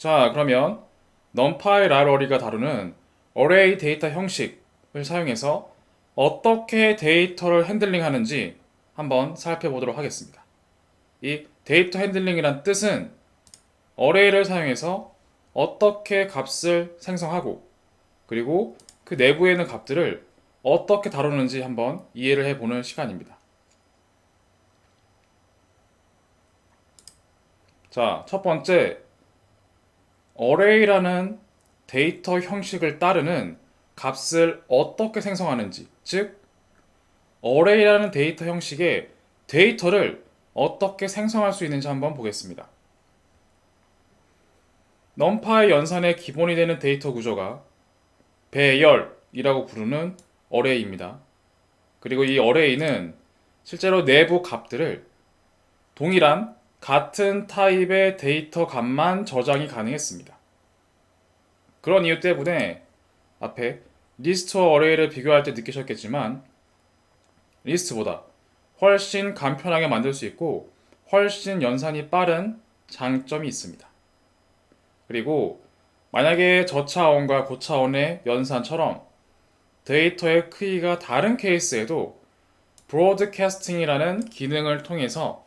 자, 그러면 numpy 라이브러리가 다루는 어레이 데이터 형식을 사용해서 어떻게 데이터를 핸들링하는지 한번 살펴보도록 하겠습니다. 이 데이터 핸들링이란 뜻은 어레이를 사용해서 어떻게 값을 생성하고 그리고 그 내부에 있는 값들을 어떻게 다루는지 한번 이해를 해보는 시간입니다. 자, 첫 번째, 어레이라는 데이터 형식을 따르는 값을 어떻게 생성하는지, 즉 어레이라는 데이터 형식의 데이터를 어떻게 생성할 수 있는지 한번 보겠습니다. numpy 연산의 기본이 되는 데이터 구조가 배열이라고 부르는 어레이입니다. 그리고 이 어레이는 실제로 내부 값들을 동일한 같은 타입의 데이터 값만 저장이 가능했습니다. 그런 이유 때문에 앞에 리스트와 어레이를 비교할 때 느끼셨겠지만 리스트보다 훨씬 간편하게 만들 수 있고 훨씬 연산이 빠른 장점이 있습니다. 그리고 만약에 저차원과 고차원의 연산처럼 데이터의 크기가 다른 케이스에도 브로드캐스팅이라는 기능을 통해서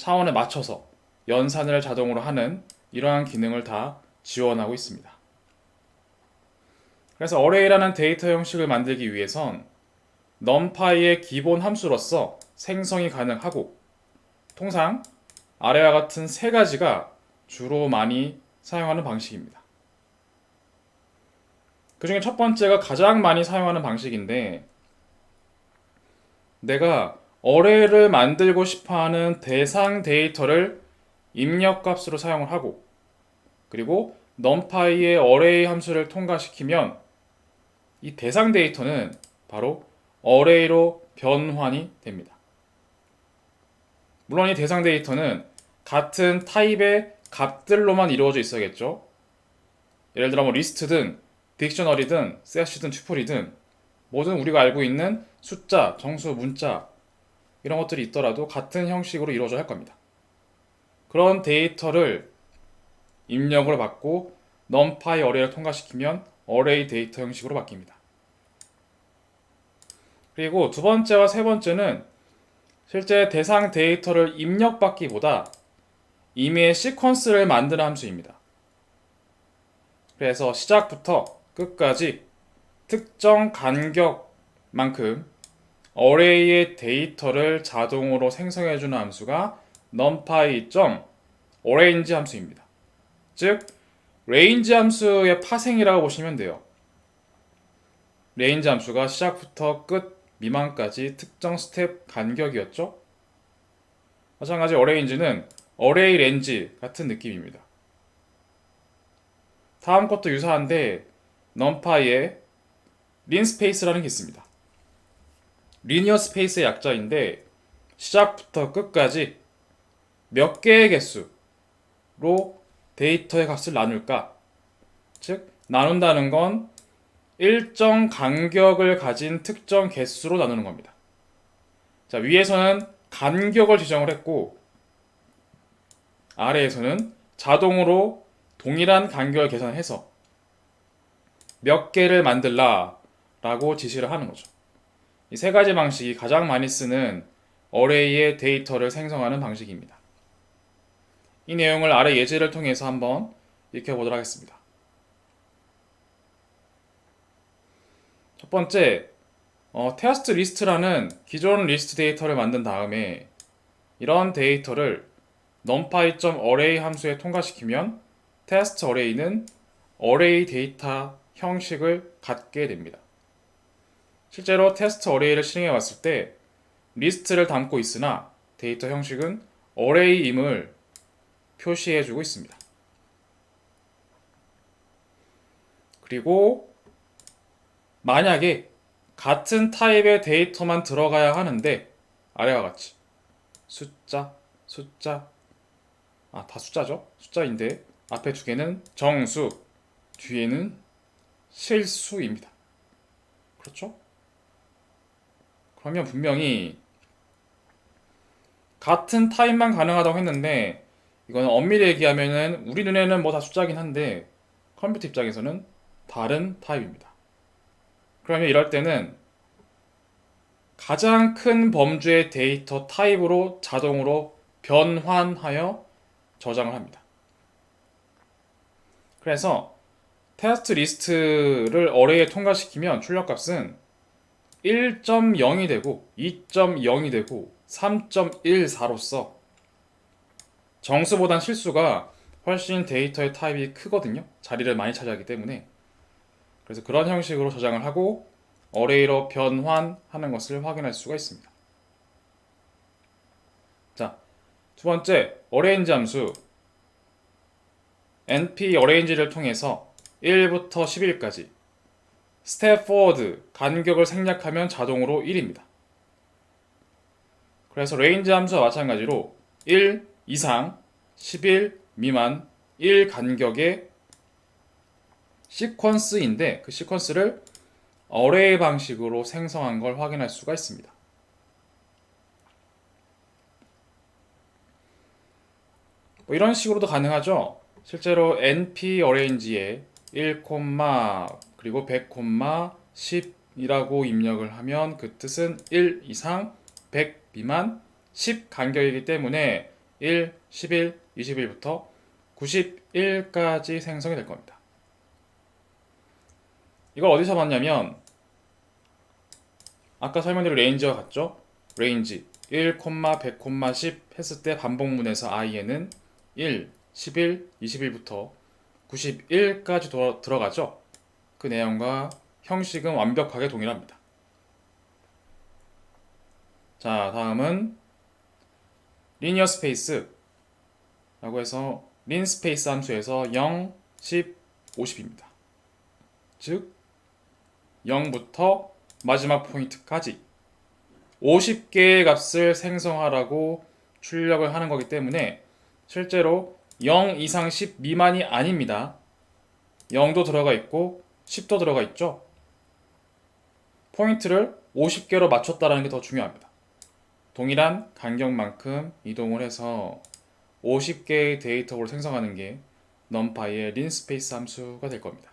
차원에 맞춰서 연산을 자동으로 하는 이러한 기능을 다 지원하고 있습니다. 그래서 어레이라는 데이터 형식을 만들기 위해선 numpy의 기본 함수로서 생성이 가능하고 통상 아래와 같은 세 가지가 주로 많이 사용하는 방식입니다. 그 중에 첫 번째가 가장 많이 사용하는 방식인데 내가 어레이를 만들고 싶어하는 대상 데이터를 입력값으로 사용을 하고 그리고 numpy의 어레이 함수를 통과시키면 이 대상 데이터는 바로 어레이로 변환이 됩니다. 물론 이 대상 데이터는 같은 타입의 값들로만 이루어져 있어야겠죠. 예를 들어 리스트든 딕셔너리든 셋이든 튜플이든 모든 우리가 알고 있는 숫자, 정수, 문자 이런 것들이 있더라도 같은 형식으로 이루어져야 할 겁니다. 그런 데이터를 입력을 받고 numpy 어레이를 통과시키면 어레이 데이터 형식으로 바뀝니다. 그리고 두 번째와 세 번째는 실제 대상 데이터를 입력받기보다 이미의 시퀀스를 만드는 함수입니다. 그래서 시작부터 끝까지 특정 간격만큼 어레이의 데이터를 자동으로 생성해주는 함수가 numpy.arrange 함수입니다. 즉, range 함수의 파생이라고 보시면 돼요. range 함수가 시작부터 끝 미만까지 특정 스텝 간격이었죠? 마찬가지 arrange는 array range 같은 느낌입니다. 다음 것도 유사한데 numpy에 linspace라는 게 있습니다. 리니어 스페이스의 약자인데 시작부터 끝까지 몇 개의 개수로 데이터의 값을 나눌까? 즉, 나눈다는 건 일정 간격을 가진 특정 개수로 나누는 겁니다. 자, 위에서는 간격을 지정을 했고 아래에서는 자동으로 동일한 간격을 계산해서 몇 개를 만들라 라고 지시를 하는 거죠. 이 세 가지 방식이 가장 많이 쓰는 어레이의 데이터를 생성하는 방식입니다. 이 내용을 아래 예제를 통해서 한번 익혀보도록 하겠습니다. 첫 번째, 테스트 리스트라는 기존 리스트 데이터를 만든 다음에 이런 데이터를 numpy.array 함수에 통과시키면 테스트 어레이는 어레이 데이터 형식을 갖게 됩니다. 실제로 테스트 어레이를 실행해 봤을 때 리스트를 담고 있으나 데이터 형식은 어레이임을 표시해 주고 있습니다. 그리고 만약에 같은 타입의 데이터만 들어가야 하는데 아래와 같이 숫자, 다 숫자죠? 숫자인데 앞에 두 개는 정수, 뒤에는 실수입니다. 그렇죠? 그러면 분명히 같은 타입만 가능하다고 했는데 이거는 엄밀히 얘기하면은 우리 눈에는 뭐 다 숫자긴 한데 컴퓨터 입장에서는 다른 타입입니다. 그러면 이럴 때는 가장 큰 범주의 데이터 타입으로 자동으로 변환하여 저장을 합니다. 그래서 테스트 리스트를 어레이에 통과시키면 출력값은 1.0이 되고 2.0이 되고 3.14로서 정수보단 실수가 훨씬 데이터의 타입이 크거든요. 자리를 많이 차지하기 때문에. 그래서 그런 형식으로 저장을 하고 어레이로 변환하는 것을 확인할 수가 있습니다. 자, 두 번째, 어레인지 함수 np 어레인지를 통해서 1부터 11까지 스텝 포워드 간격을 생략하면 자동으로 1입니다. 그래서 레인지 함수와 마찬가지로 1 이상, 11 미만, 1 간격의 시퀀스인데 그 시퀀스를 어레이 방식으로 생성한 걸 확인할 수가 있습니다. 뭐 이런 식으로도 가능하죠. 실제로 np 어레인지에 1, 그리고 100, 10이라고 입력을 하면 그 뜻은 1 이상, 100 미만, 10 간격이기 때문에 1, 11, 21부터 91까지 생성이 될 겁니다. 이걸 어디서 봤냐면 아까 설명드린 레인지와 같죠? 레인지 1, 100, 10 했을 때 반복문에서 i에는 1, 11, 21부터 91까지 들어가죠? 그 내용과 형식은 완벽하게 동일합니다. 자, 다음은 리니어 스페이스 라고 해서 린 스페이스 함수에서 0, 10, 50입니다. 즉 0부터 마지막 포인트까지 50개의 값을 생성하라고 출력을 하는 거기 때문에 실제로 0 이상 10 미만이 아닙니다. 0도 들어가 있고 10도 들어가 있죠. 포인트를 50개로 맞췄다는 게 더 중요합니다. 동일한 간격만큼 이동을 해서 50개의 데이터를 생성하는 게 numpy의 linspace 함수가 될 겁니다.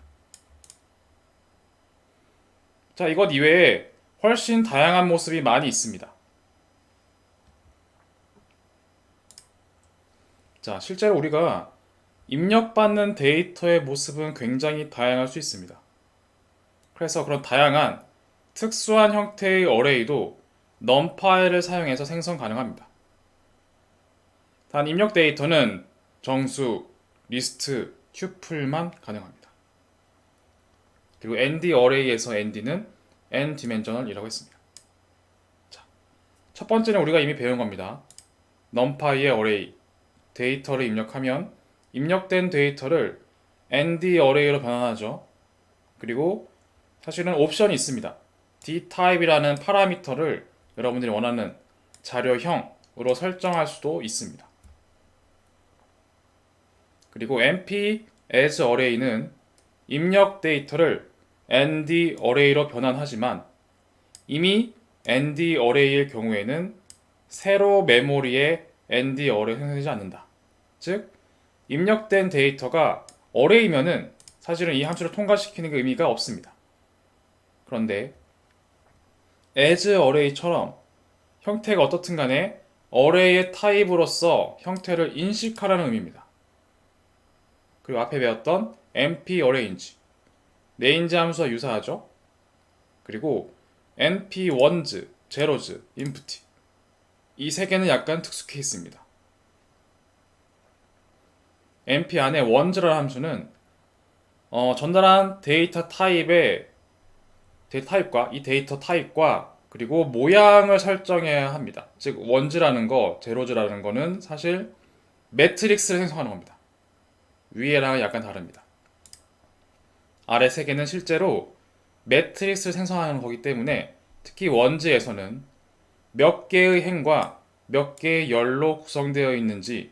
자, 이것 이외에 훨씬 다양한 모습이 많이 있습니다. 자, 실제로 우리가 입력받는 데이터의 모습은 굉장히 다양할 수 있습니다. 그래서 그런 다양한 특수한 형태의 어레이도 numpy를 사용해서 생성 가능합니다. 단 입력 데이터는 정수, 리스트, 튜플만 가능합니다. 그리고 nd 어레이에서 nd는 n 디멘저널이라고 했습니다. 자, 첫 번째는 우리가 이미 배운 겁니다. numpy의 어레이, 데이터를 입력하면 입력된 데이터를 nd 어레이로 변환하죠. 그리고 사실은 옵션이 있습니다. dtype이라는 파라미터를 여러분들이 원하는 자료형으로 설정할 수도 있습니다. 그리고 np as array는 입력 데이터를 nd array로 변환하지만 이미 nd array일 경우에는 세로 메모리에 nd array 생성되지 않는다. 즉 입력된 데이터가 array면은 사실은 이 함수를 통과시키는 게 의미가 없습니다. 그런데 as array처럼 형태가 어떻든 간에 array의 타입으로서 형태를 인식하라는 의미입니다. 그리고 앞에 배웠던 np arrange, range 함수와 유사하죠. 그리고 np ones, zeros, empty 이 세 개는 약간 특수 케이스입니다. np 안에 ones라는 함수는 전달한 데이터 타입의 타입과 이 데이터 타입과 그리고 모양을 설정해야 합니다. 즉 ones라는 거, zeros라는 거는 사실 매트릭스를 생성하는 겁니다. 위에랑 약간 다릅니다. 아래 세 개는 실제로 매트릭스를 생성하는 거기 때문에 특히 원즈에서는 몇 개의 행과 몇 개의 열로 구성되어 있는지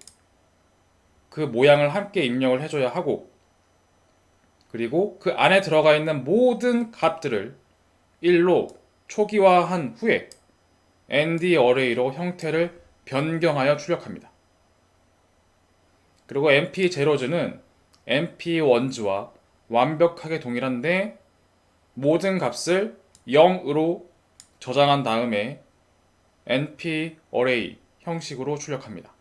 그 모양을 함께 입력을 해줘야 하고 그리고 그 안에 들어가 있는 모든 값들을 1로 초기화한 후에 ND 어레이로 형태를 변경하여 출력합니다. 그리고 np 제로즈는 np 원즈와 완벽하게 동일한데 모든 값을 0으로 저장한 다음에 np 어레이 형식으로 출력합니다.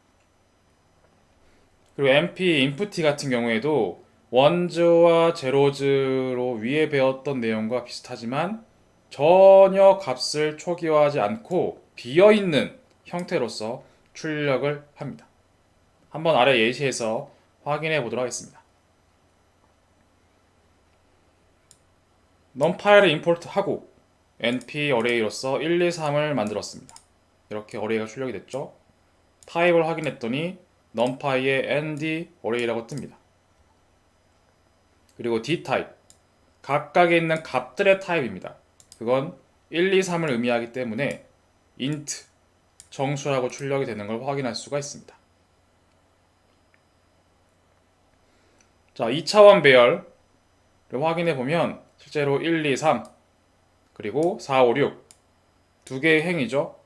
그리고 np input 같은 경우에도 원즈와 제로즈로 위에 배웠던 내용과 비슷하지만 전혀 값을 초기화하지 않고 비어있는 형태로서 출력을 합니다. 한번 아래 예시에서 확인해 보도록 하겠습니다. numpy를 임포트하고 np 어레이로서 1, 2, 3을 만들었습니다. 이렇게 어레이가 출력이 됐죠. 타입을 확인했더니 numpy의 nd 어레이라고 뜹니다. 그리고 d 타입, 각각에 있는 값들의 타입입니다. 그건 1, 2, 3을 의미하기 때문에 int, 정수라고 출력이 되는 걸 확인할 수가 있습니다. 자, 2차원 배열을 확인해 보면 실제로 1, 2, 3 그리고 4, 5, 6 두 개의 행이죠.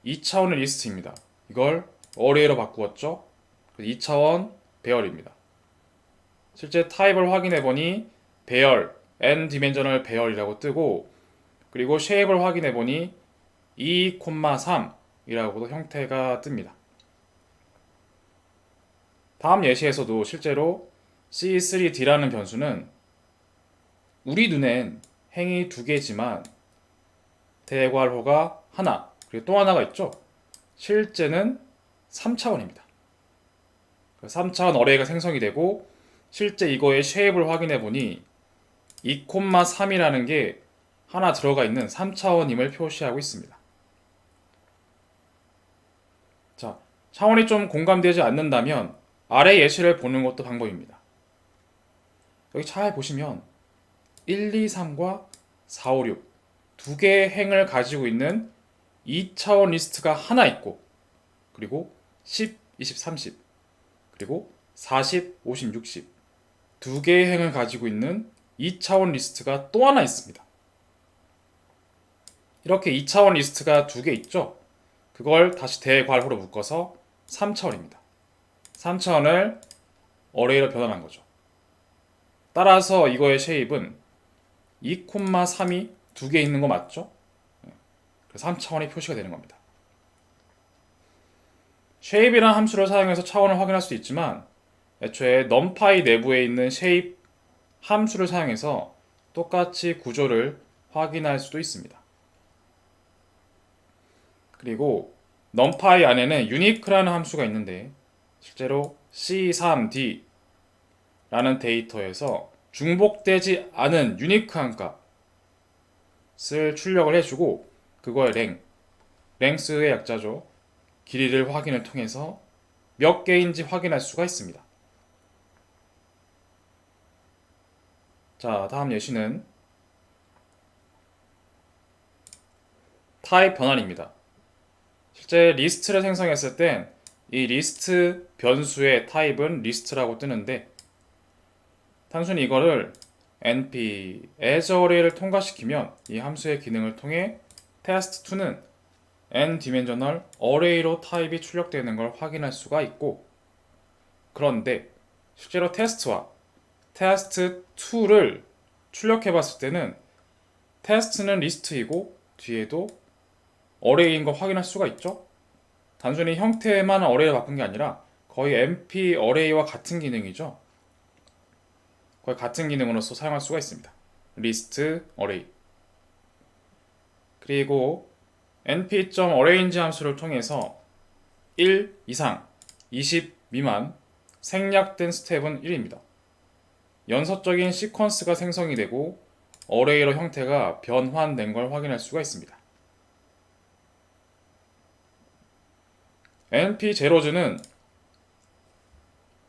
2차원의 리스트입니다. 이걸 어레이로 바꾸었죠. 2차원 배열입니다. 실제 타입을 확인해 보니 배열, n 디멘셔널 배열이라고 뜨고 그리고 쉐입을 확인해 보니 2,3이라고도 형태가 뜹니다. 다음 예시에서도 실제로 C3D라는 변수는 우리 눈엔 행이 두 개지만 대괄호가 하나, 그리고 또 하나가 있죠. 실제는 3차원입니다. 3차원 어레이가 생성이 되고 실제 이거의 쉐입을 확인해 보니 2,3이라는 게 하나 들어가 있는 3차원임을 표시하고 있습니다. 자, 차원이 좀 공감되지 않는다면 아래 예시를 보는 것도 방법입니다. 여기 잘 보시면 1, 2, 3과 4, 5, 6 두 개의 행을 가지고 있는 2차원 리스트가 하나 있고 그리고 10, 20, 30 그리고 40, 50, 60 두 개의 행을 가지고 있는 2차원 리스트가 또 하나 있습니다. 이렇게 2차원 리스트가 두 개 있죠? 그걸 다시 대괄호로 묶어서 3차원입니다. 3차원을 어레이로 변환한 거죠. 따라서 이거의 쉐입은 2,3이 두 개 있는 거 맞죠? 3차원이 표시가 되는 겁니다. 쉐입이라는 함수를 사용해서 차원을 확인할 수 있지만 애초에 numpy 내부에 있는 쉐입 함수를 사용해서 똑같이 구조를 확인할 수도 있습니다. 그리고 numpy 안에는 unique라는 함수가 있는데 실제로 C3D 라는 데이터에서 중복되지 않은 유니크한 값을 출력을 해주고 그거의 length의 약자죠. 길이를 확인을 통해서 몇 개인지 확인할 수가 있습니다. 자, 다음 예시는 타입 변환입니다. 실제 리스트를 생성했을 땐 이 리스트 변수의 타입은 리스트라고 뜨는데 단순히 이거를 np as array를 통과시키면 이 함수의 기능을 통해 test2는 n dimensional array로 타입이 출력되는 걸 확인할 수가 있고 그런데 실제로 test와 test2를 출력해 봤을 때는 test는 리스트이고 뒤에도 array인 걸 확인할 수가 있죠. 단순히 형태만 array를 바꾼 게 아니라 거의 np array와 같은 기능이죠. 거의 같은 기능으로서 사용할 수가 있습니다. list array 그리고 np.arrange 함수를 통해서 1 이상 20 미만 생략된 스텝은 1입니다. 연속적인 시퀀스가 생성이 되고 array로 형태가 변환된 걸 확인할 수가 있습니다. np 제로즈는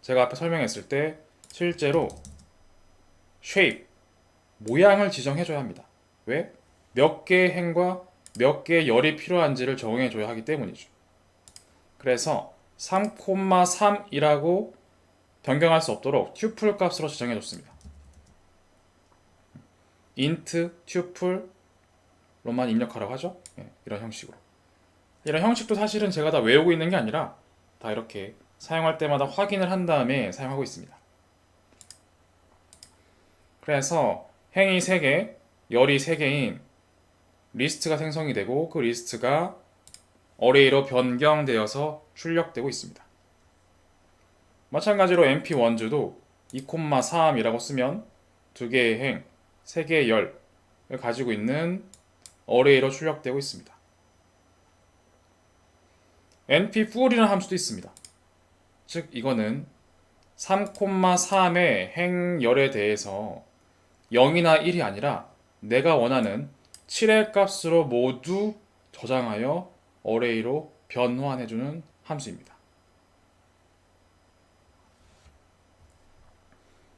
제가 앞에 설명했을 때 실제로 shape, 모양을 지정해줘야 합니다. 왜? 몇 개의 행과 몇 개의 열이 필요한지를 정해줘야 하기 때문이죠. 그래서 3,3이라고 변경할 수 없도록 tuple 값으로 지정해줬습니다. int tuple로만 입력하라고 하죠. 이런 형식으로. 이런 형식도 사실은 제가 다 외우고 있는 게 아니라 다 이렇게 사용할 때마다 확인을 한 다음에 사용하고 있습니다. 그래서 행이 3개, 열이 3개인 리스트가 생성이 되고 그 리스트가 어레이로 변경되어서 출력되고 있습니다. 마찬가지로 mp1주도 2,3이라고 쓰면 2개의 행, 3개의 열을 가지고 있는 어레이로 출력되고 있습니다. np-full이라는 함수도 있습니다. 즉 이거는 3,3의 행열에 대해서 0이나 1이 아니라 내가 원하는 7의 값으로 모두 저장하여 어레이로 변환해주는 함수입니다.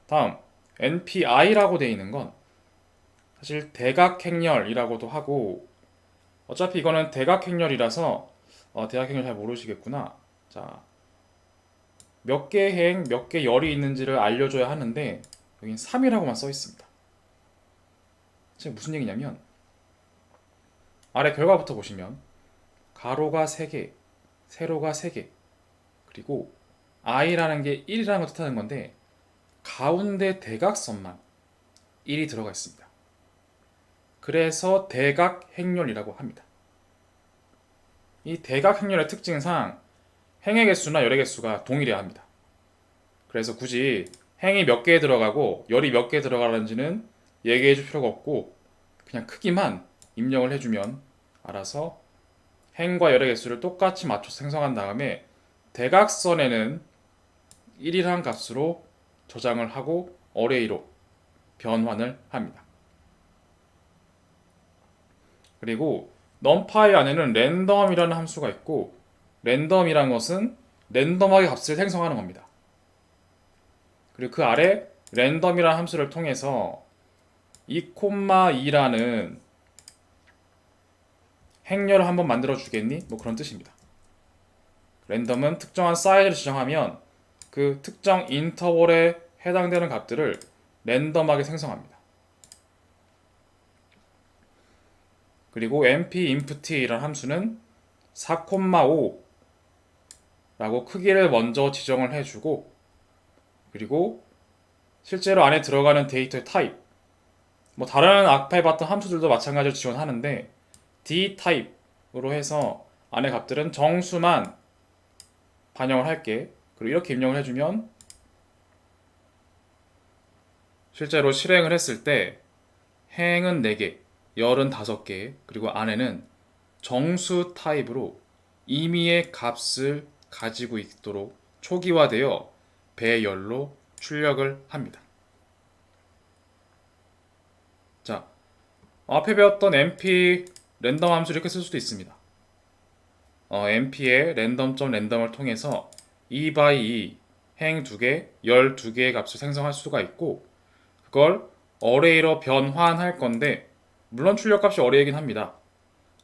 다음 npi라고 되어 있는 건 사실 대각행렬이라고도 하고, 어차피 이거는 대각행렬이라서 대각행렬 잘 모르시겠구나. 자, 몇 개 행, 몇 개 열이 있는지를 알려줘야 하는데 여긴 3이라고만 써 있습니다. 지금 무슨 얘기냐면 아래 결과부터 보시면 가로가 3개, 세로가 3개, 그리고 i라는 게 1이라는 걸 뜻하는 건데 가운데 대각선만 1이 들어가 있습니다. 그래서 대각행렬이라고 합니다. 이 대각행렬의 특징상 행의 개수나 열의 개수가 동일해야 합니다. 그래서 굳이 행이 몇 개에 들어가고 열이 몇 개에 들어가는지는 얘기해 줄 필요가 없고 그냥 크기만 입력을 해주면 알아서 행과 열의 개수를 똑같이 맞춰서 생성한 다음에 대각선에는 1이라는 값으로 저장을 하고 어레이로 변환을 합니다. 그리고 numpy 안에는 랜덤이라는 함수가 있고, 랜덤이란 것은 랜덤하게 값을 생성하는 겁니다. 그리고 그 아래 랜덤이라는 함수를 통해서 2,2라는 행렬을 한번 만들어 주겠니? 뭐 그런 뜻입니다. 랜덤은 특정한 사이즈를 지정하면 그 특정 인터벌에 해당되는 값들을 랜덤하게 생성합니다. 그리고 np-empty라는 함수는 4,5 라고 크기를 먼저 지정을 해주고, 그리고 실제로 안에 들어가는 데이터의 타입, 뭐 다른 앞에 봤던 함수들도 마찬가지로 지원하는데 d타입으로 해서 안에 값들은 정수만 반영을 할게. 그리고 이렇게 입력을 해주면 실제로 실행을 했을 때 행은 4개, 열은 5개, 그리고 안에는 정수 타입으로 임의의 값을 가지고 있도록 초기화되어 배열로 출력을 합니다. 자, 앞에 배웠던 np 랜덤 함수 이렇게 쓸 수도 있습니다. np의 랜덤.랜덤을 통해서 2x2 행 2개, 열 2개의 값을 생성할 수가 있고, 그걸 어레이로 변환할 건데 물론 출력값이 어레이긴 합니다.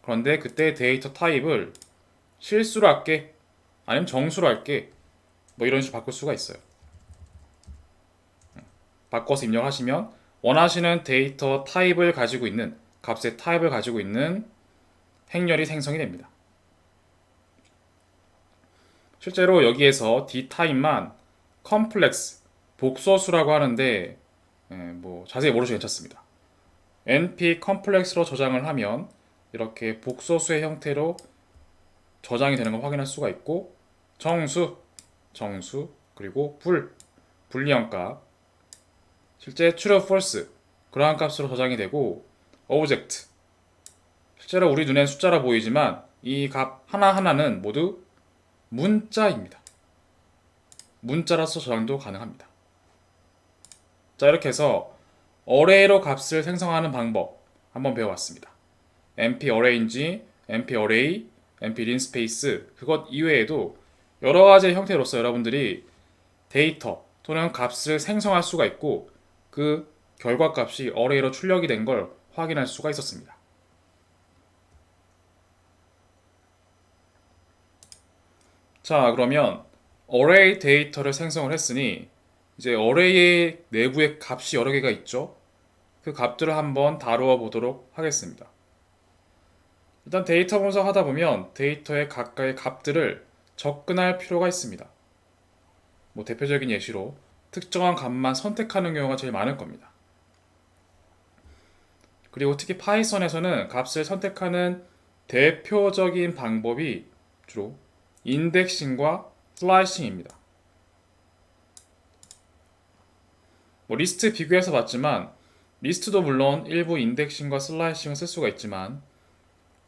그런데 그때 데이터 타입을 실수로 할게, 아니면 정수로 할게, 뭐 이런 식으로 바꿀 수가 있어요. 바꿔서 입력하시면 원하시는 데이터 타입을 가지고 있는, 값의 타입을 가지고 있는 행렬이 생성이 됩니다. 실제로 여기에서 d타입만 컴플렉스, 복소수라고 하는데 뭐 자세히 모르셔도 괜찮습니다. np 컴플렉스로 저장을 하면 이렇게 복소수의 형태로 저장이 되는 걸 확인할 수가 있고, 정수, 그리고 불리언값, 실제 true, false 그러한 값으로 저장이 되고, object, 실제로 우리 눈엔 숫자라 보이지만 이 값 하나하나는 모두 문자입니다. 문자라서 저장도 가능합니다. 자, 이렇게 해서 어레이로 값을 생성하는 방법 한번 배워봤습니다. np arrange, np array, np linspace, 그것 이외에도 여러 가지 형태로서 여러분들이 데이터 또는 값을 생성할 수가 있고 그 결과값이 어레이로 출력이 된 걸 확인할 수가 있었습니다. 자, 그러면 어레이 데이터를 생성을 했으니 이제 어레이의 내부에 값이 여러 개가 있죠. 그 값들을 한번 다루어 보도록 하겠습니다. 일단 데이터 분석하다 보면 데이터의 각각의 값들을 접근할 필요가 있습니다. 뭐 대표적인 예시로 특정한 값만 선택하는 경우가 제일 많을 겁니다. 그리고 특히 파이썬에서는 값을 선택하는 대표적인 방법이 주로 인덱싱과 슬라이싱입니다. 뭐 리스트 비교해서 봤지만 리스트도 물론 일부 인덱싱과 슬라이싱을 쓸 수가 있지만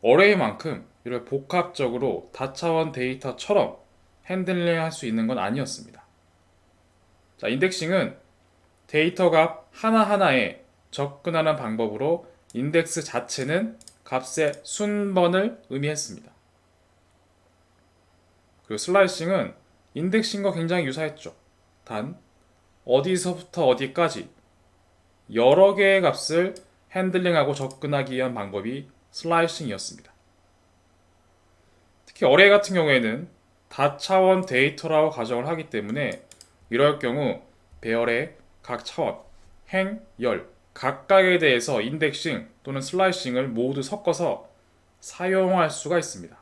어레이만큼 이렇게 복합적으로 다차원 데이터처럼 핸들링 할 수 있는 건 아니었습니다. 자, 인덱싱은 데이터 값 하나하나에 접근하는 방법으로 인덱스 자체는 값의 순번을 의미했습니다. 그리고 슬라이싱은 인덱싱과 굉장히 유사했죠. 단 어디서부터 어디까지 여러 개의 값을 핸들링하고 접근하기 위한 방법이 슬라이싱이었습니다. 특히 어레이 같은 경우에는 다차원 데이터라고 가정을 하기 때문에 이럴 경우 배열의 각 차원, 행, 열 각각에 대해서 인덱싱 또는 슬라이싱을 모두 섞어서 사용할 수가 있습니다.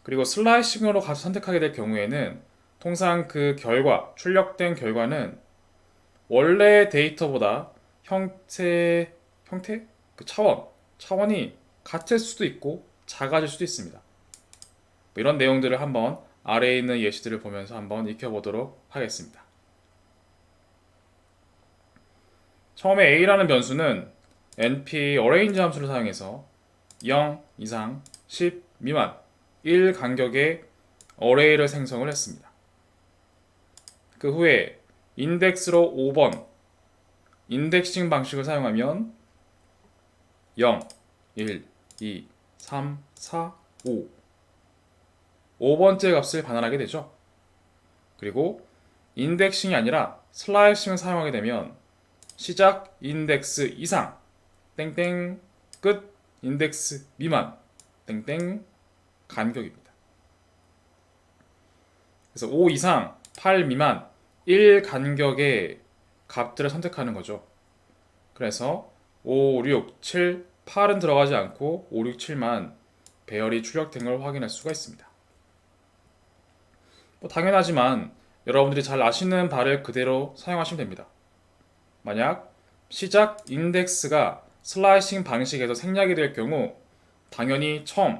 그리고 슬라이싱으로 값을 선택하게 될 경우에는 통상 그 결과, 출력된 결과는 원래의 데이터보다 형태? 그 차원이 같을 수도 있고 작아질 수도 있습니다. 뭐 이런 내용들을 한번 아래에 있는 예시들을 보면서 한번 익혀보도록 하겠습니다. 처음에 a라는 변수는 np arrange 함수를 사용해서 0 이상 10 미만 1 간격의 어레이를 생성을 했습니다. 그 후에 인덱스로 5번 인덱싱 방식을 사용하면 0, 1, 2, 3, 4, 5 5번째 값을 반환하게 되죠. 그리고 인덱싱이 아니라 슬라이싱을 사용하게 되면 시작 인덱스 이상 땡땡 끝 인덱스 미만 땡땡 간격입니다. 그래서 5 이상 8 미만 1 간격의 값들을 선택하는 거죠. 그래서 5, 6, 7, 8은 들어가지 않고 5, 6, 7만 배열이 출력된 걸 확인할 수가 있습니다. 뭐 당연하지만 여러분들이 잘 아시는 바를 그대로 사용하시면 됩니다. 만약 시작 인덱스가 슬라이싱 방식에서 생략이 될 경우 당연히 처음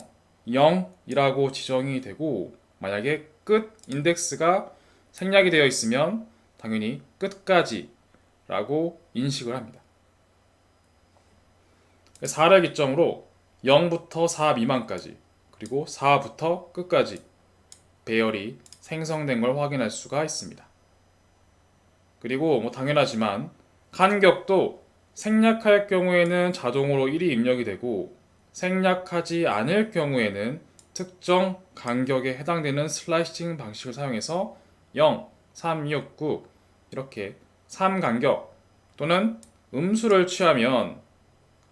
0이라고 지정이 되고 만약에 끝 인덱스가 생략이 되어 있으면 당연히 끝까지 라고 인식을 합니다. 4를 기점으로 0부터 4 미만까지 그리고 4부터 끝까지 배열이 생성된 걸 확인할 수가 있습니다. 그리고 뭐 당연하지만 간격도 생략할 경우에는 자동으로 1이 입력이 되고 생략하지 않을 경우에는 특정 간격에 해당되는 슬라이싱 방식을 사용해서 0, 3, 6, 9 이렇게 3간격 또는 음수를 취하면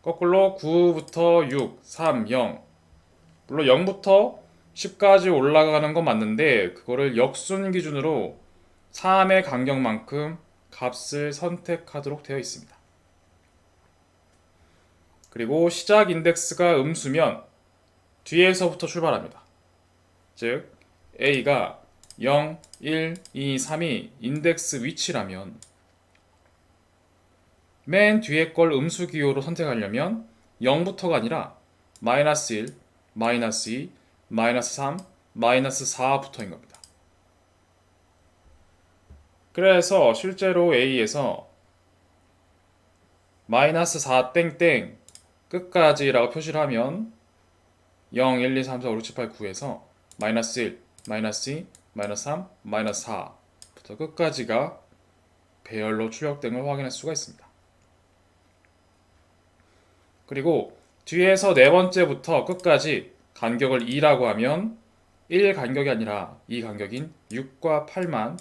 거꾸로 9부터 6, 3, 0 물론 0부터 10까지 올라가는 건 맞는데 그거를 역순 기준으로 3의 간격만큼 값을 선택하도록 되어 있습니다. 그리고 시작 인덱스가 음수면 뒤에서부터 출발합니다. 즉 a가 0, 1, 2, 3이 인덱스 위치라면 맨 뒤에 걸 음수 기호로 선택하려면 0부터가 아니라 마이너스 1, 마이너스 2, 마이너스 3, 마이너스 4부터인 겁니다. 그래서 실제로 A에서 마이너스 4 땡땡 끝까지라고 표시를 하면 0, 1, 2, 3, 4, 5, 6, 7, 8, 9에서 마이너스 1, 마이너스 2, 마이너스 3, 마이너스 4부터 끝까지가 배열로 출력된 걸 확인할 수가 있습니다. 그리고 뒤에서 네 번째부터 끝까지 간격을 2라고 하면 1 간격이 아니라 2 간격인 6과 8만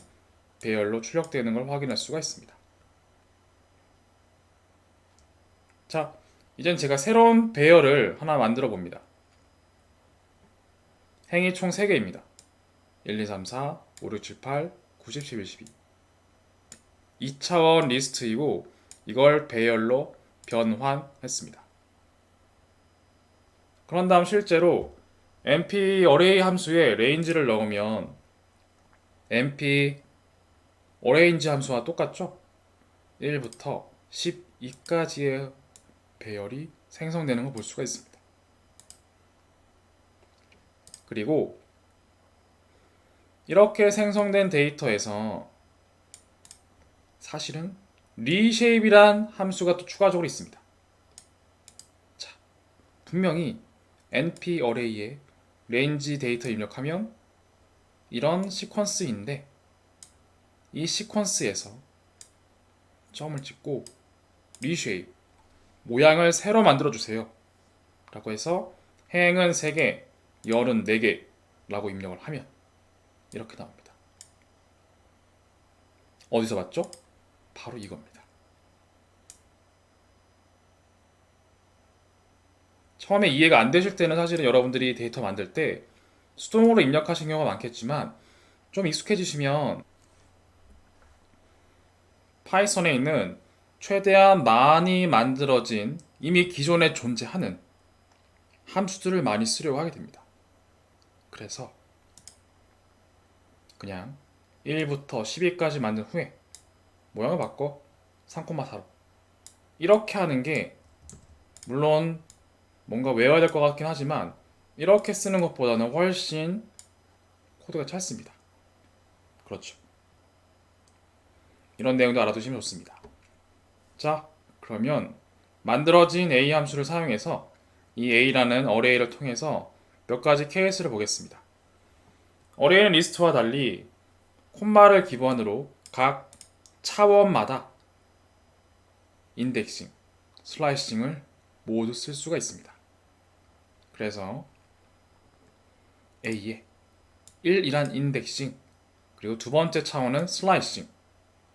배열로 출력되는 걸 확인할 수가 있습니다. 자, 이젠 제가 새로운 배열을 하나 만들어 봅니다. 행이 총 3개입니다. 1, 2, 3, 4, 5, 6, 7, 8, 9, 10, 11, 12 2차원 리스트이고 이걸 배열로 변환했습니다. 그런 다음 실제로 np array 함수에 range를 넣으면 np 어레인지 함수와 똑같죠? 1부터 12까지의 배열이 생성되는 걸 볼 수가 있습니다. 그리고 이렇게 생성된 데이터에서 사실은 reshape이란 함수가 또 추가적으로 있습니다. 자, 분명히 np 어레이에 range 데이터 입력하면 이런 시퀀스인데 이 시퀀스에서 점을 찍고 reshape 모양을 새로 만들어 주세요 라고 해서 행은 3개, 열은 4개 라고 입력을 하면 이렇게 나옵니다. 어디서 봤죠? 바로 이겁니다. 처음에 이해가 안 되실 때는 사실은 여러분들이 데이터 만들 때 수동으로 입력하신 경우가 많겠지만 좀 익숙해지시면 파이썬에 있는 최대한 많이 만들어진 이미 기존에 존재하는 함수들을 많이 쓰려고 하게 됩니다. 그래서 그냥 1부터 12까지 만든 후에 모양을 바꿔 3,4로 이렇게 하는 게 물론 뭔가 외워야 될 것 같긴 하지만 이렇게 쓰는 것보다는 훨씬 코드가 짧습니다. 그렇죠. 이런 내용도 알아두시면 좋습니다. 자, 그러면 만들어진 A 함수를 사용해서 이 A라는 어레이를 통해서 몇 가지 케이스를 보겠습니다. 어레이는 리스트와 달리 콤마를 기반으로 각 차원마다 인덱싱, 슬라이싱을 모두 쓸 수가 있습니다. 그래서 A에 1이란 인덱싱, 그리고 두 번째 차원은 슬라이싱.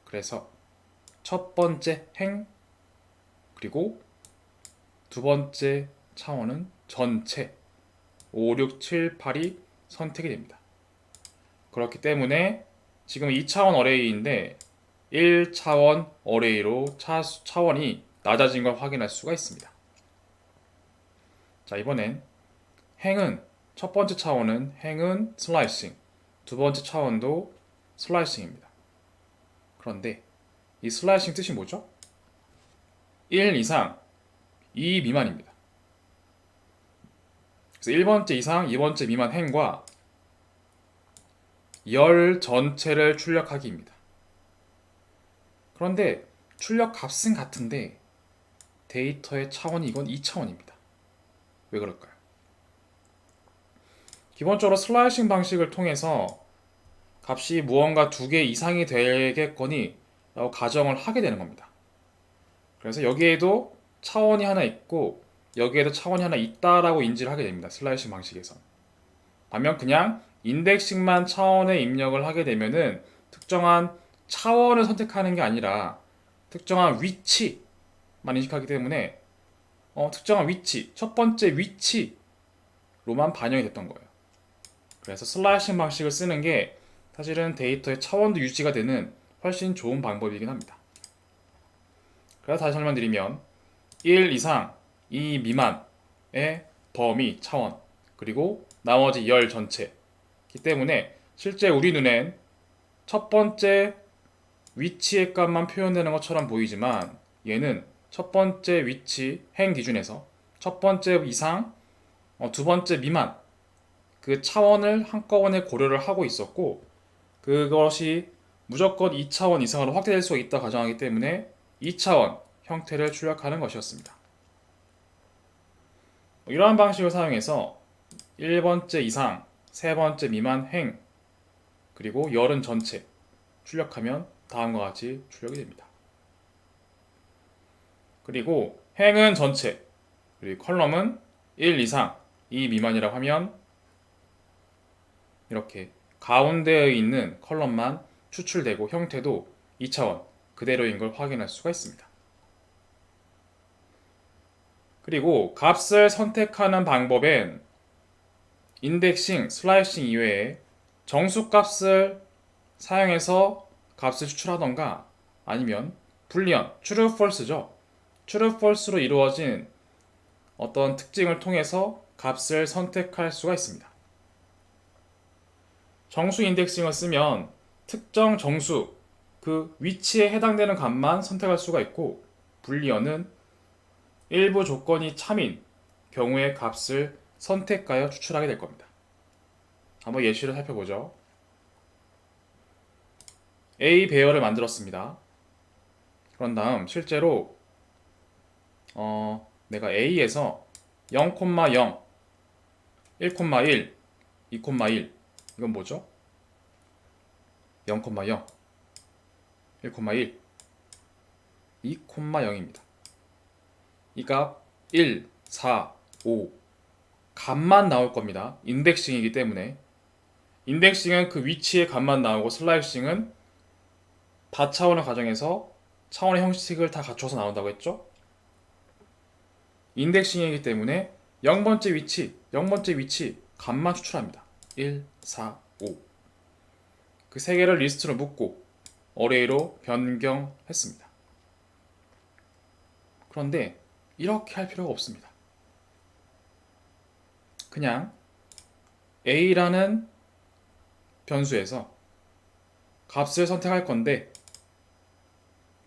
그래서 첫 번째 행, 그리고 두 번째 차원은 전체 5, 6, 7, 8이 선택이 됩니다. 그렇기 때문에 지금 2차원 어레이인데 1차원 어레이로 차원이 낮아진 걸 확인할 수가 있습니다. 자, 이번엔 행은 첫 번째 차원은 행은 슬라이싱, 두 번째 차원도 슬라이싱입니다. 그런데 이 슬라이싱 뜻이 뭐죠? 1 이상 2 미만입니다. 그래서 1번째 이상 2번째 미만 행과 열 전체를 출력하기입니다. 그런데 출력 값은 같은데 데이터의 차원이 이건 2차원입니다. 왜 그럴까요? 기본적으로 슬라이싱 방식을 통해서 값이 무언가 2개 이상이 되겠거니 라고 가정을 하게 되는 겁니다. 그래서 여기에도 차원이 하나 있고 여기에도 차원이 하나 있다라고 인지를 하게 됩니다. 슬라이싱 방식에서. 반면 그냥 인덱싱만 차원에 입력을 하게 되면은 특정한 차원을 선택하는 게 아니라 특정한 위치만 인식하기 때문에 특정한 위치, 첫 번째 위치로만 반영이 됐던 거예요. 그래서 슬라이싱 방식을 쓰는 게 사실은 데이터의 차원도 유지가 되는 훨씬 좋은 방법이긴 합니다. 그래서 다시 설명드리면 1 이상 2 미만의 범위, 차원, 그리고 나머지 열 전체이기 때문에 실제 우리 눈엔 첫 번째 위치의 값만 표현되는 것처럼 보이지만 얘는 첫 번째 위치 행 기준에서 첫 번째 이상, 두 번째 미만 그 차원을 한꺼번에 고려를 하고 있었고 그것이 무조건 2차원 이상으로 확대될 수 있다 가정하기 때문에 2차원 형태를 출력하는 것이었습니다. 이러한 방식을 사용해서 1번째 이상, 3번째 미만 행, 그리고 열은 전체 출력하면 다음과 같이 출력이 됩니다. 그리고 행은 전체, 그리고 컬럼은 1 이상, 2 미만이라고 하면 이렇게 가운데에 있는 컬럼만 추출되고 형태도 2차원 그대로인 걸 확인할 수가 있습니다. 그리고 값을 선택하는 방법엔 인덱싱, 슬라이싱 이외에 정수값을 사용해서 값을 추출하던가 아니면 불리언, true, false죠. true, false로 이루어진 어떤 특징을 통해서 값을 선택할 수가 있습니다. 정수 인덱싱을 쓰면 특정 정수 그 위치에 해당되는 값만 선택할 수가 있고, 불리언은 일부 조건이 참인 경우의 값을 선택하여 추출하게 될 겁니다. 한번 예시를 살펴보죠. A 배열을 만들었습니다. 그런 다음 실제로 내가 A에서 0,0, 1,1, 2,1 이건 뭐죠? 0,0, 1,1, 2,0입니다. 이 값 1, 4, 5 값만 나올 겁니다. 인덱싱이기 때문에. 인덱싱은 그 위치의 값만 나오고 슬라이싱은 다차원의 과정에서 차원의 형식을 다 갖춰서 나온다고 했죠? 인덱싱이기 때문에 0번째 위치, 0번째 위치 값만 추출합니다. 1, 4, 5. 그 세 개를 리스트로 묶고 어레이로 변경했습니다. 그런데 이렇게 할 필요가 없습니다. 그냥 A라는 변수에서 값을 선택할 건데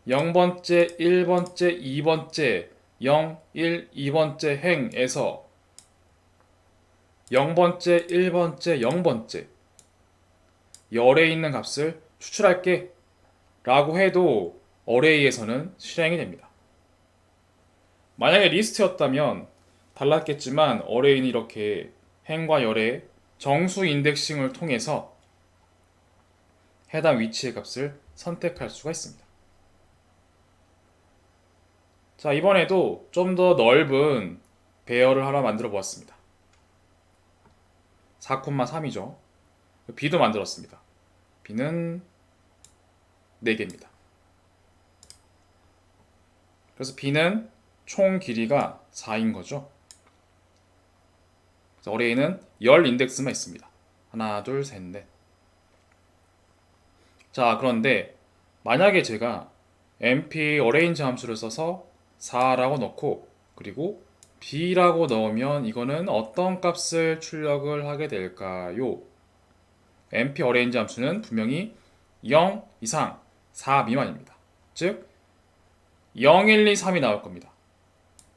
0번째, 1번째, 2번째, 0, 1, 2번째 행에서 0번째, 1번째, 0번째 열에 있는 값을 추출할게 라고 해도 어레이에서는 실행이 됩니다. 만약에 리스트였다면 달랐겠지만 어레이는 이렇게 행과 열의 정수 인덱싱을 통해서 해당 위치의 값을 선택할 수가 있습니다. 자, 이번에도 좀 더 넓은 배열을 하나 만들어 보았습니다. 4,3이죠. B도 만들었습니다. B는 4개입니다. 그래서 B는 총 길이가 4인 거죠. 그래서 어레이는 열 인덱스만 있습니다. 하나, 둘, 셋, 넷. 자, 그런데 만약에 제가 np 어레인지 함수를 써서 4라고 넣고 그리고 b라고 넣으면 이거는 어떤 값을 출력을 하게 될까요? np 어레인지 함수는 분명히 0 이상 4 미만입니다. 즉 0, 1, 2, 3이 나올 겁니다.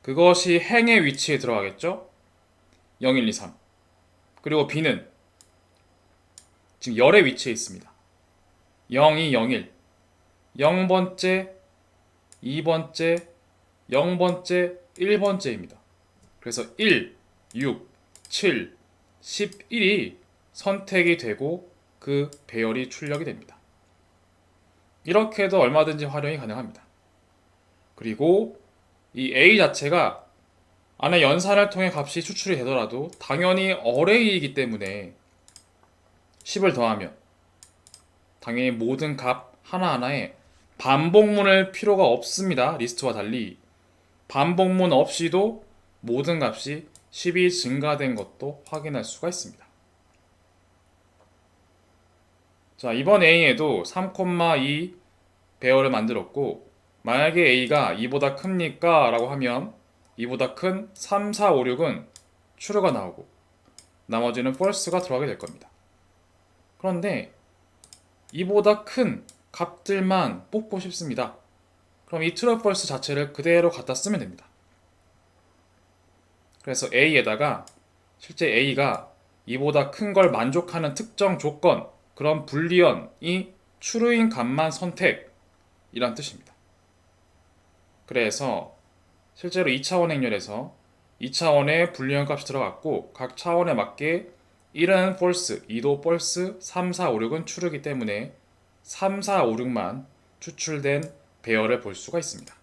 그것이 행의 위치에 들어가겠죠? 0, 1, 2, 3. 그리고 b는 지금 열의 위치에 있습니다. 0, 2, 0, 1. 0번째, 2번째, 0번째, 1번째입니다. 그래서 1, 6, 7, 11이 선택이 되고 그 배열이 출력이 됩니다. 이렇게 해도 얼마든지 활용이 가능합니다. 그리고 이 A 자체가 안에 연산을 통해 값이 추출이 되더라도 당연히 어레이이기 때문에 10을 더하면 당연히 모든 값 하나하나에 반복문을 필요가 없습니다. 리스트와 달리 반복문 없이도 모든 값이 10이 증가된 것도 확인할 수가 있습니다. 자, 이번 A에도 3,2 배열을 만들었고 만약에 A가 2보다 큽니까? 라고 하면 2보다 큰 3, 4, 5, 6은 true가 나오고 나머지는 false가 들어가게 될 겁니다. 그런데 2보다 큰 값들만 뽑고 싶습니다. 그럼 이 true, false 자체를 그대로 갖다 쓰면 됩니다. 그래서 A에다가 실제 A가 2보다 큰 걸 만족하는 특정 조건, 그런 불리언이 true인 값만 선택이란 뜻입니다. 그래서 실제로 2차원 행렬에서 2차원의 불리언 값이 들어갔고 각 차원에 맞게 1은 false, 2도 false, 3, 4, 5, 6은 true이기 때문에 3, 4, 5, 6만 추출된 배열을 볼 수가 있습니다.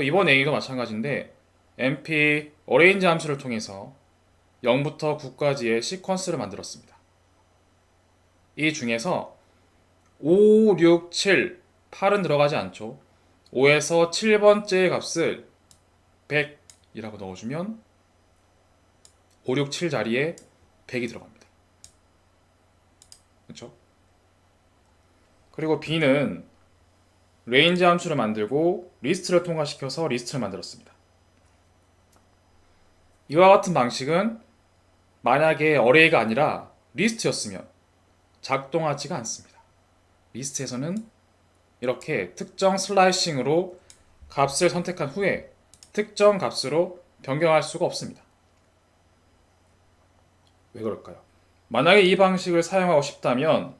이번 A도 마찬가지인데 np 어레인지 함수를 통해서 0부터 9까지의 시퀀스를 만들었습니다. 이 중에서 5, 6, 7, 8은 들어가지 않죠. 5에서 7번째 값을 100이라고 넣어주면 5, 6, 7 자리에 100이 들어갑니다. 그렇죠? 그리고 B는 레인지 함수를 만들고 리스트를 통과시켜서 리스트를 만들었습니다. 이와 같은 방식은 만약에 어레이가 아니라 리스트였으면 작동하지가 않습니다. 리스트에서는 이렇게 특정 슬라이싱으로 값을 선택한 후에 특정 값으로 변경할 수가 없습니다. 왜 그럴까요? 만약에 이 방식을 사용하고 싶다면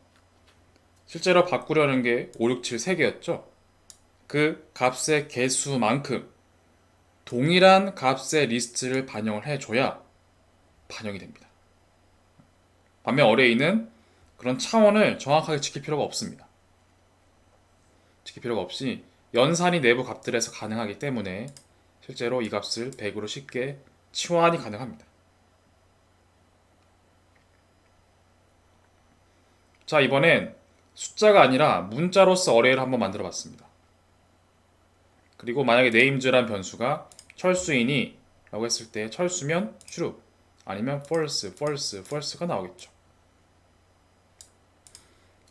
실제로 바꾸려는 게 5, 6, 7 3개였죠. 그 값의 개수만큼 동일한 값의 리스트를 반영을 해줘야 반영이 됩니다. 반면 어레이는 그런 차원을 정확하게 지킬 필요가 없습니다. 지킬 필요가 없이 연산이 내부 값들에서 가능하기 때문에 실제로 이 값을 100으로 쉽게 치환이 가능합니다. 자, 이번엔 숫자가 아니라 문자로서 어레이를 한번 만들어 봤습니다. 그리고 만약에 names란 변수가 철수이니 라고 했을 때 철수면 true 아니면 false가 나오겠죠.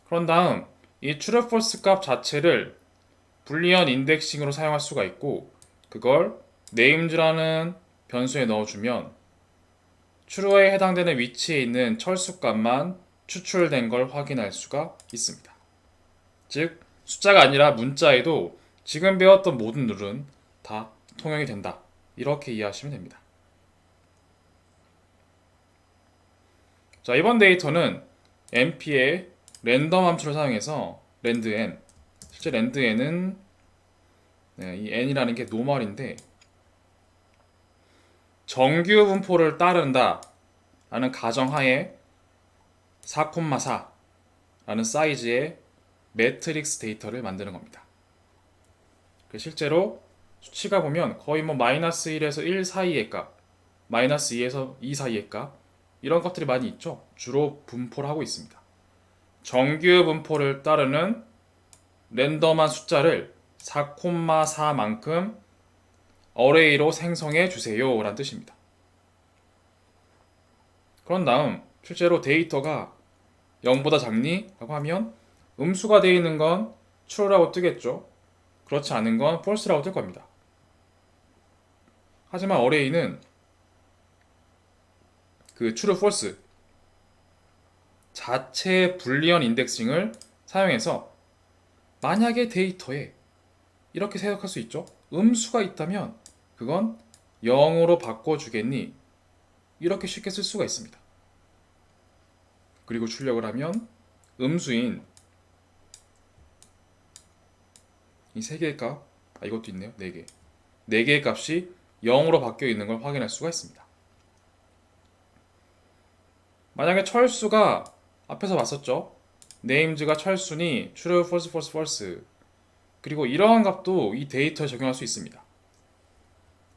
그런 다음 이 true, false 값 자체를 불리언 인덱싱으로 사용할 수가 있고 그걸 names라는 변수에 넣어주면 true에 해당되는 위치에 있는 철수값만 추출된 걸 확인할 수가 있습니다. 즉 숫자가 아니라 문자에도 지금 배웠던 모든 룰은 다 통용이 된다. 이렇게 이해하시면 됩니다. 자, 이번 데이터는 np의 랜덤 함수를 사용해서 랜드n, 실제 랜드n은 이 n이라는 게 노멀인데 정규 분포를 따른다 라는 가정하에 4,4 라는 사이즈의 매트릭스 데이터를 만드는 겁니다. 실제로 수치가 보면 거의 뭐 마이너스 1에서 1 사이의 값, 마이너스 2에서 2 사이의 값 이런 것들이 많이 있죠. 주로 분포를 하고 있습니다. 정규 분포를 따르는 랜덤한 숫자를 4,4만큼 어레이로 생성해 주세요 라는 뜻입니다. 그런 다음 실제로 데이터가 0보다 작니? 라고 하면 음수가 되어 있는 건 true라고 뜨겠죠. 그렇지 않은 건 false라고 뜰 겁니다. 하지만 어레이는 그 true, false 자체 불리언 인덱싱을 사용해서 만약에 데이터에 이렇게 생각할 수 있죠. 음수가 있다면 그건 0으로 바꿔주겠니? 이렇게 쉽게 쓸 수가 있습니다. 그리고 출력을 하면 음수인 이 3개의 값, 이것도 있네요. 4개. 4개의 값이 0으로 바뀌어 있는 걸 확인할 수가 있습니다. 만약에 철수가 앞에서 봤었죠. names가 철수니 true, false 그리고 이러한 값도 이 데이터에 적용할 수 있습니다.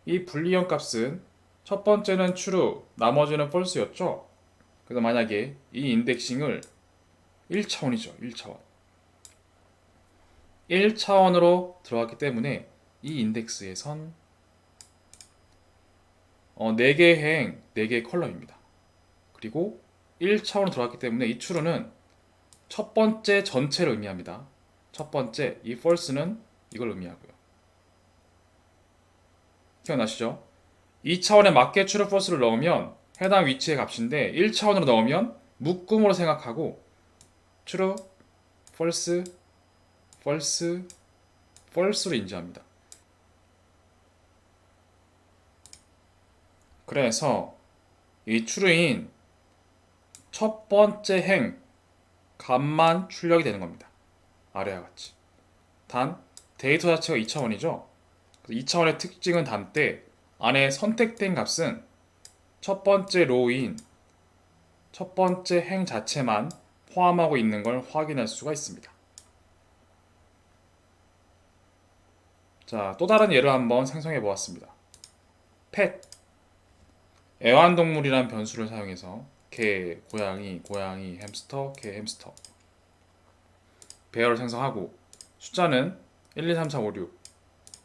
이 불리언 값은 첫 번째는 true, 나머지는 false였죠. 그래서 만약에 이 인덱싱을 1차원이죠. 1차원. 1차원으로 들어갔기 때문에 이 인덱스에선 4개의 행, 4개의 컬럼입니다. 그리고 1차원으로 들어갔기 때문에 이 true는 첫 번째 전체를 의미합니다. 첫 번째, 이 false는 이걸 의미하고요. 기억나시죠? 2차원에 맞게 true, false를 넣으면 해당 위치의 값인데 1차원으로 넣으면 묶음으로 생각하고 true, false, false로 인지합니다. 그래서 이 true인 첫 번째 행 값만 출력이 되는 겁니다. 아래와 같이. 단 데이터 자체가 2차원이죠. 2차원의 특징은 단때 안에 선택된 값은 첫 번째 로우인 첫 번째 행 자체만 포함하고 있는 걸 확인할 수가 있습니다. 자, 또 다른 예를 한번 생성해 보았습니다. pet 애완동물이란 변수를 사용해서 개, 고양이, 햄스터, 개, 햄스터 배열을 생성하고 숫자는 1, 2, 3, 4, 5, 6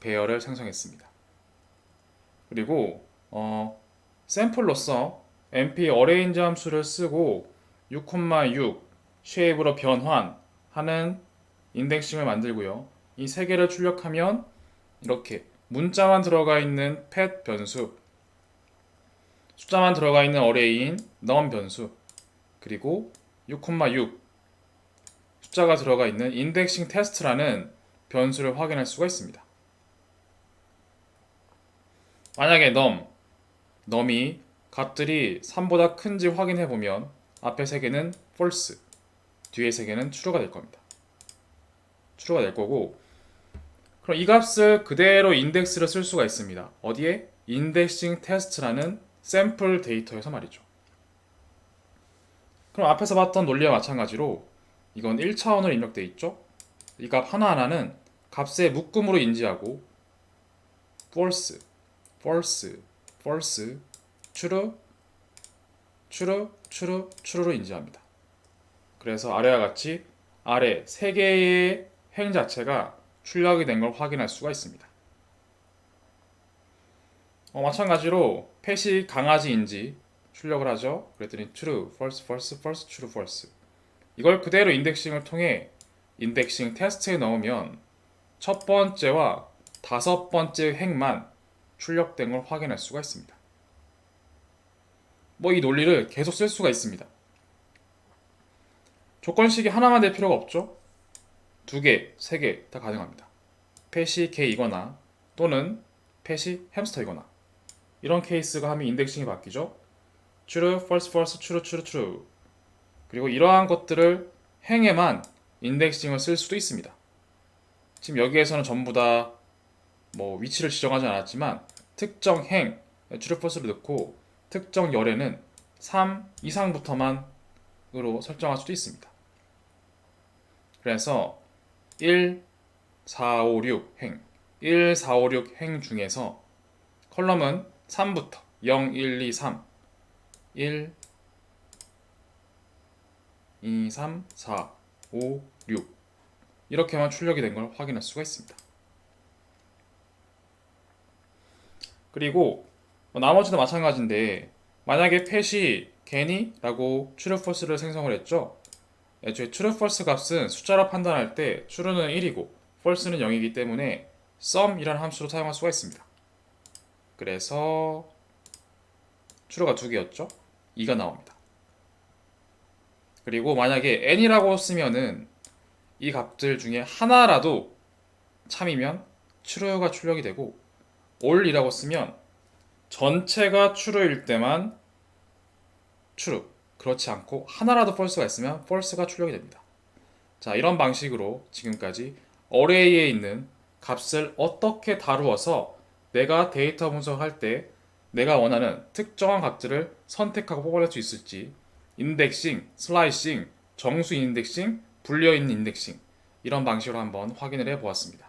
배열을 생성했습니다. 그리고 샘플로서 np 어레인지 함수를 쓰고 6,6 쉐입으로 변환하는 인덱싱을 만들고요. 이 세 개를 출력하면 이렇게 문자만 들어가 있는 pet 변수, 숫자만 들어가 있는 어레이인 num 변수, 그리고 6,6 숫자가 들어가 있는 인덱싱 테스트라는 변수를 확인할 수가 있습니다. 만약에 num이 값들이 3보다 큰지 확인해 보면 앞에 3개는 false, 뒤에 3개는 true가 될 겁니다. true가 될 거고, 그럼 이 값을 그대로 인덱스를 쓸 수가 있습니다. 어디에? 인덱싱 테스트라는 샘플 데이터에서 말이죠. 그럼 앞에서 봤던 논리와 마찬가지로 이건 1차원으로 입력되어 있죠. 이 값 하나하나는 값의 묶음으로 인지하고 false, false, false, true, true, true, true로 인지합니다. 그래서 아래와 같이 아래 3개의 행 자체가 출력이 된 걸 확인할 수가 있습니다. 마찬가지로 펫이 강아지인지 출력을 하죠. 그랬더니 true, false, false, false, true, false. 이걸 그대로 인덱싱을 통해 인덱싱 테스트에 넣으면 첫 번째와 5번째 행만 출력된 걸 확인할 수가 있습니다. 이 논리를 계속 쓸 수가 있습니다. 조건식이 하나만 될 필요가 없죠. 2개, 3개 다 가능합니다. 펫이 개이거나 또는 펫이 햄스터이거나 이런 케이스가 하면 인덱싱이 바뀌죠. true, false, false, true, true, true. 그리고 이러한 것들을 행에만 인덱싱을 쓸 수도 있습니다. 지금 여기에서는 전부 다 위치를 지정하지 않았지만 특정 행, true, false를 넣고 특정 열에는 3 이상부터만으로 설정할 수도 있습니다. 그래서 1, 4, 5, 6 행, 1, 4, 5, 6 행 중에서 컬럼은 3부터 0, 1, 2, 3, 1, 2, 3, 4, 5, 6 이렇게만 출력이 된 걸 확인할 수가 있습니다. 그리고 나머지도 마찬가지인데 만약에 펫이 개니? 라고 true, false를 생성을 했죠. 애초에 true, false 값은 숫자로 판단할 때 true는 1이고 false는 0이기 때문에 sum이라는 함수로 사용할 수가 있습니다. 그래서 true가 2개였죠. 2가 나옵니다. 그리고 만약에 n이라고 쓰면은 이 값들 중에 하나라도 참이면 true가 출력이 되고 all이라고 쓰면 전체가 true일 때만 true, 그렇지 않고 하나라도 false가 있으면 false가 출력이 됩니다. 자, 이런 방식으로 지금까지 어레이에 있는 값을 어떻게 다루어서 내가 데이터 분석할 때 내가 원하는 특정한 값들을 선택하고 뽑아낼 수 있을지 인덱싱, 슬라이싱, 정수 인덱싱, 불려있는 인덱싱 이런 방식으로 한번 확인을 해보았습니다.